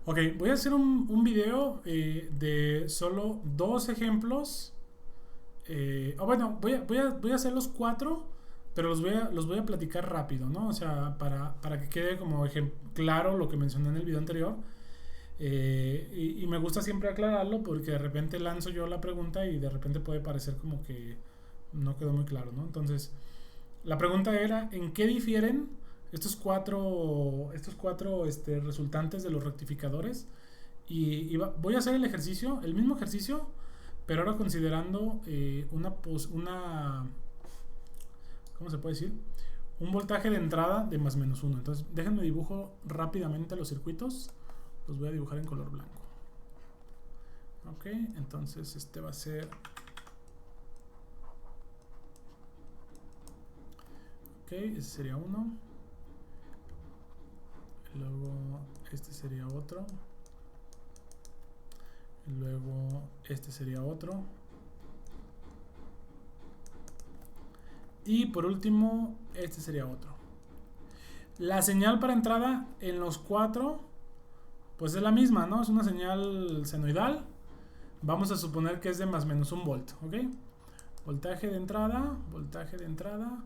Ok, voy a hacer un video de solo dos ejemplos. Bueno, voy a hacer los cuatro, pero los voy a platicar rápido, ¿no? O sea, para que quede como claro lo que mencioné en el video anterior. Y me gusta siempre aclararlo porque de repente lanzo yo la pregunta y de repente puede parecer como que no quedó muy claro, ¿no? Entonces, la pregunta era, ¿en qué difieren estos cuatro resultantes de los rectificadores? Voy a hacer el ejercicio, el mismo ejercicio, pero ahora considerando ¿cómo se puede decir? Un voltaje de entrada de más menos uno. Entonces, déjenme dibujo rápidamente los circuitos. Los voy a dibujar en color blanco. Ok, entonces este va a ser... Ok, ese sería uno. Luego este sería otro. Luego este sería otro. Y por último, este sería otro. La señal para entrada en los cuatro, pues es la misma, ¿no? Es una señal senoidal. Vamos a suponer que es de más menos un volt, ¿ok? Voltaje de entrada, voltaje de entrada,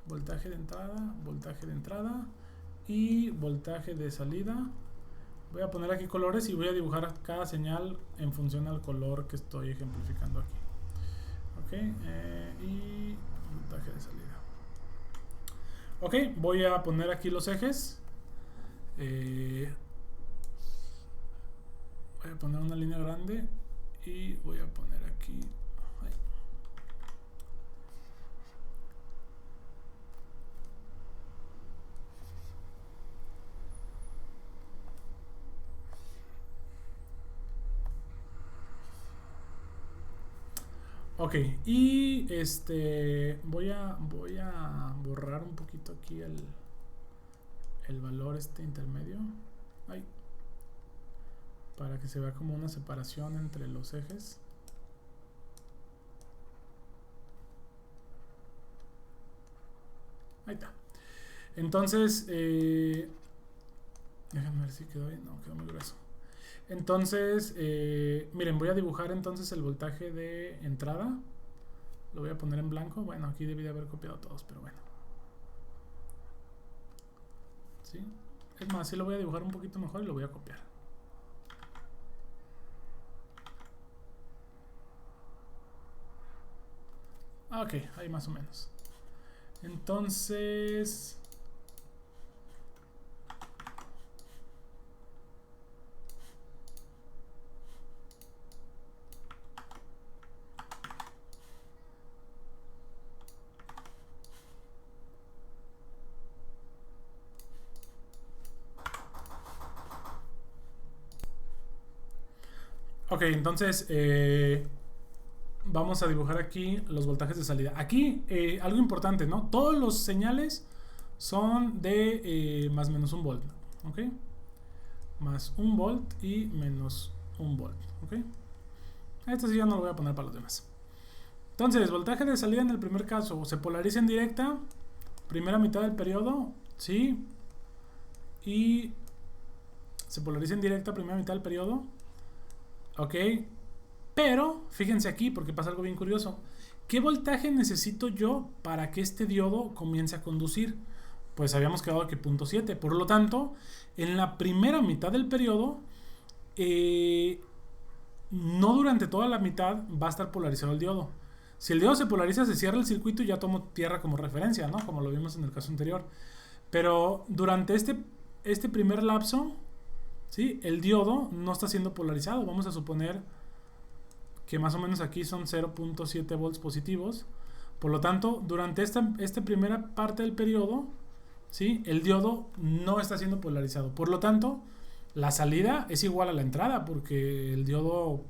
voltaje de entrada, voltaje de entrada y voltaje de salida. Voy a poner aquí colores y voy a dibujar cada señal en función al color que estoy ejemplificando aquí. Ok, y voltaje de salida. Ok, voy a poner aquí los ejes. Voy a poner una línea grande y voy a poner aquí. Ay. Ok, y voy a borrar un poquito aquí el valor intermedio. Ay, para que se vea como una separación entre los ejes. Ahí está. Entonces, déjenme ver si quedó bien. No, quedó muy grueso. Entonces, miren, voy a dibujar entonces el voltaje de entrada. Lo voy a poner en blanco. Bueno, aquí debí de haber copiado todos, pero bueno. ¿Sí? Es más, sí lo voy a dibujar un poquito mejor y lo voy a copiar. Ok, ahí más o menos. Entonces... Ok, entonces vamos a dibujar aquí los voltajes de salida. Aquí algo importante, ¿no? Todos los señales son de más menos un volt, ¿ok? Más un volt y menos un volt, ¿ok? Esto sí ya no lo voy a poner para los demás. Entonces, voltaje de salida en el primer caso, se polariza en directa, primera mitad del periodo, ¿sí? Y se polariza en directa, primera mitad del periodo, ¿ok? Pero, fíjense aquí, porque pasa algo bien curioso. ¿Qué voltaje necesito yo para que este diodo comience a conducir? Pues habíamos quedado que 0.7. Por lo tanto, en la primera mitad del periodo, no durante toda la mitad va a estar polarizado el diodo. Si el diodo se polariza, se cierra el circuito y ya tomo tierra como referencia, ¿no? Como lo vimos en el caso anterior. Pero durante este primer lapso, ¿sí? El diodo no está siendo polarizado. Vamos a suponer que más o menos aquí son 0.7 volts positivos. Por lo tanto, durante esta primera parte del periodo, ¿sí? El diodo no está siendo polarizado. Por lo tanto, la salida es igual a la entrada porque el diodo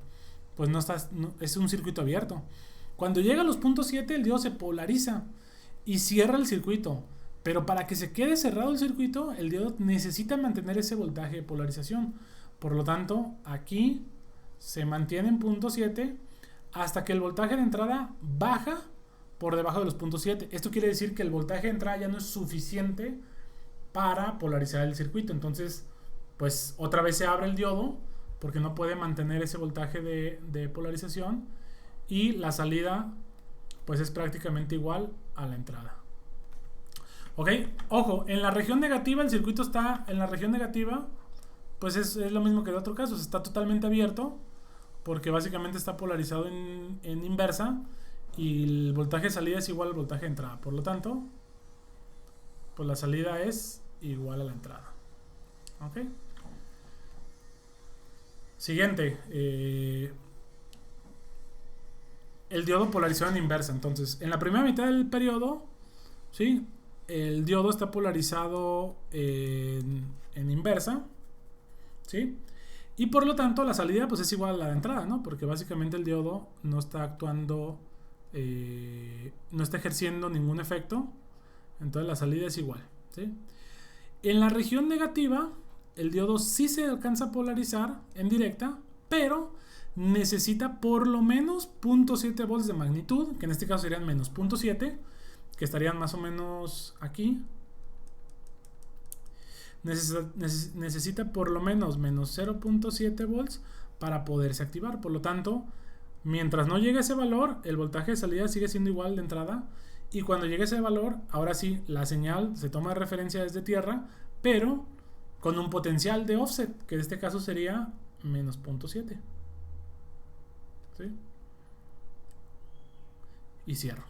pues es un circuito abierto. Cuando llega a los 0.7 el diodo se polariza y cierra el circuito. Pero para que se quede cerrado el circuito, el diodo necesita mantener ese voltaje de polarización. Por lo tanto, aquí se mantiene en 0.7 hasta que el voltaje de entrada baja por debajo de los 0.7. Esto quiere decir que el voltaje de entrada ya no es suficiente para polarizar el circuito. Entonces, pues otra vez se abre el diodo porque no puede mantener ese voltaje de polarización, y la salida pues es prácticamente igual a la entrada. Ok, ojo, en la región negativa, el circuito está en la región negativa, pues es lo mismo que el otro caso, está totalmente abierto porque básicamente está polarizado en inversa, y el voltaje de salida es igual al voltaje de entrada. Por lo tanto, pues la salida es igual a la entrada. Ok. Siguiente. El diodo polarizado en inversa. Entonces, en la primera mitad del periodo, ¿sí?, el diodo está polarizado en inversa, ¿sí? Y por lo tanto la salida pues es igual a la de entrada, ¿no? Porque básicamente el diodo no está actuando, no está ejerciendo ningún efecto, entonces la salida es igual, ¿sí? En la región negativa, el diodo sí se alcanza a polarizar en directa, pero necesita por lo menos 0.7 volts de magnitud, que en este caso serían menos 0.7, que estarían más o menos aquí. Necesita por lo menos menos 0.7 volts para poderse activar. Por lo tanto, mientras no llegue a ese valor, el voltaje de salida sigue siendo igual de entrada, y cuando llegue a ese valor, ahora sí, la señal se toma de referencia desde tierra, pero con un potencial de offset, que en este caso sería menos 0.7. ¿Sí? Y cierro.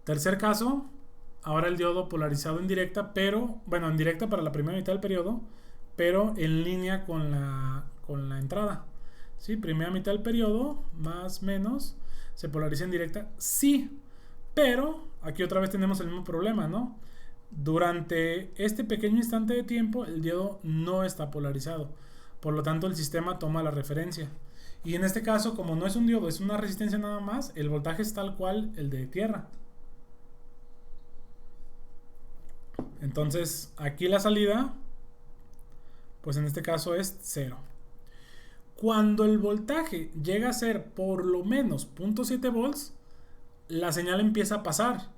Tercer caso, ahora el diodo polarizado en directa, pero, bueno, en directa para la primera mitad del periodo, pero en línea con la entrada. ¿Sí? Primera mitad del periodo, más menos, se polariza en directa, sí, pero aquí otra vez tenemos el mismo problema, ¿no? Durante este pequeño instante de tiempo, el diodo no está polarizado, por lo tanto el sistema toma la referencia. Y en este caso, como no es un diodo, es una resistencia nada más, el voltaje es tal cual el de tierra. Entonces, aquí la salida, pues en este caso es 0. Cuando el voltaje llega a ser por lo menos 0.7 volts, la señal empieza a pasar.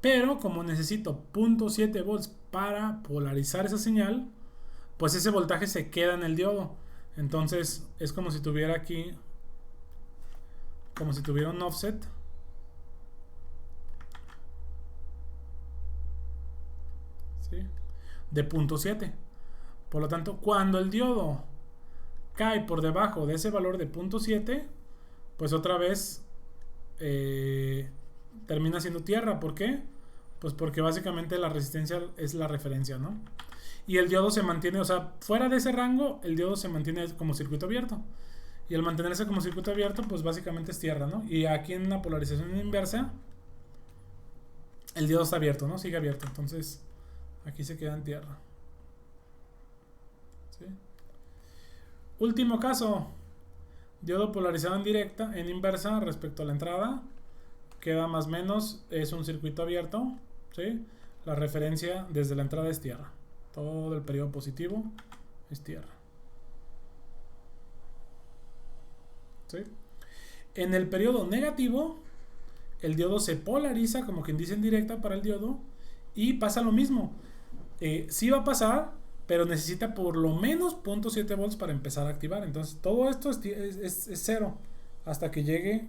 Pero como necesito 0.7 volts para polarizar esa señal, pues ese voltaje se queda en el diodo. Entonces, es como si tuviera aquí, como si tuviera un offset. ¿Sí? De 0.7. Por lo tanto, cuando el diodo cae por debajo de ese valor de 0.7, pues otra vez termina siendo tierra. ¿Por qué? Pues porque básicamente la resistencia es la referencia, ¿no? Y el diodo se mantiene, o sea, fuera de ese rango, el diodo se mantiene como circuito abierto. Y al mantenerse como circuito abierto, pues básicamente es tierra, ¿no? Y aquí en la polarización inversa, el diodo está abierto, ¿no? Sigue abierto. Entonces, aquí se queda en tierra. ¿Sí? Último caso. Diodo polarizado en directa, en inversa respecto a la entrada. Queda más o menos, es un circuito abierto, ¿sí? La referencia desde la entrada es tierra. Todo el periodo positivo es tierra. ¿Sí? En el periodo negativo, el diodo se polariza, como quien dice en directa para el diodo, y pasa lo mismo. Sí va a pasar, pero necesita por lo menos 0.7 volts para empezar a activar. Entonces todo esto es 0 hasta que llegue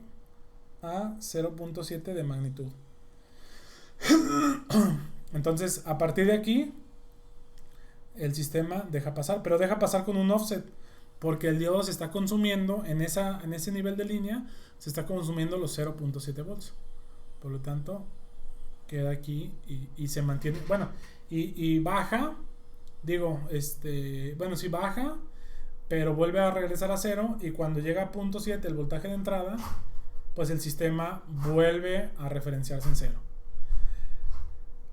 a 0.7 de magnitud. Entonces a partir de aquí el sistema deja pasar, pero deja pasar con un offset, porque el diodo se está consumiendo en ese nivel de línea, se está consumiendo los 0.7 volts. Por lo tanto queda aquí y se mantiene, bueno, y baja, digo, bueno, sí baja, pero vuelve a regresar a 0, y cuando llega a 0.7 el voltaje de entrada, pues el sistema vuelve a referenciarse en 0.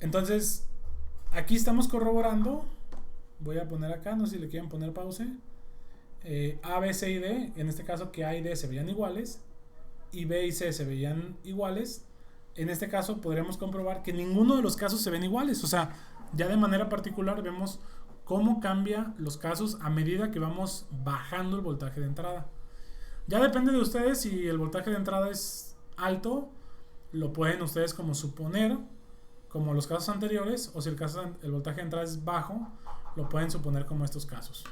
Entonces, aquí estamos corroborando. Voy a poner acá, no sé si le quieren poner pause. A, B, C y D, en este caso que A y D se veían iguales, y B y C se veían iguales. En este caso podríamos comprobar que ninguno de los casos se ven iguales. O sea, ya de manera particular vemos cómo cambia los casos a medida que vamos bajando el voltaje de entrada. Ya depende de ustedes si el voltaje de entrada es alto, lo pueden ustedes como suponer, como los casos anteriores, o si el voltaje de entrada es bajo, lo pueden suponer como estos casos.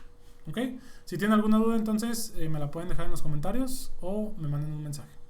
¿Ok? Si tienen alguna duda, entonces me la pueden dejar en los comentarios o me manden un mensaje.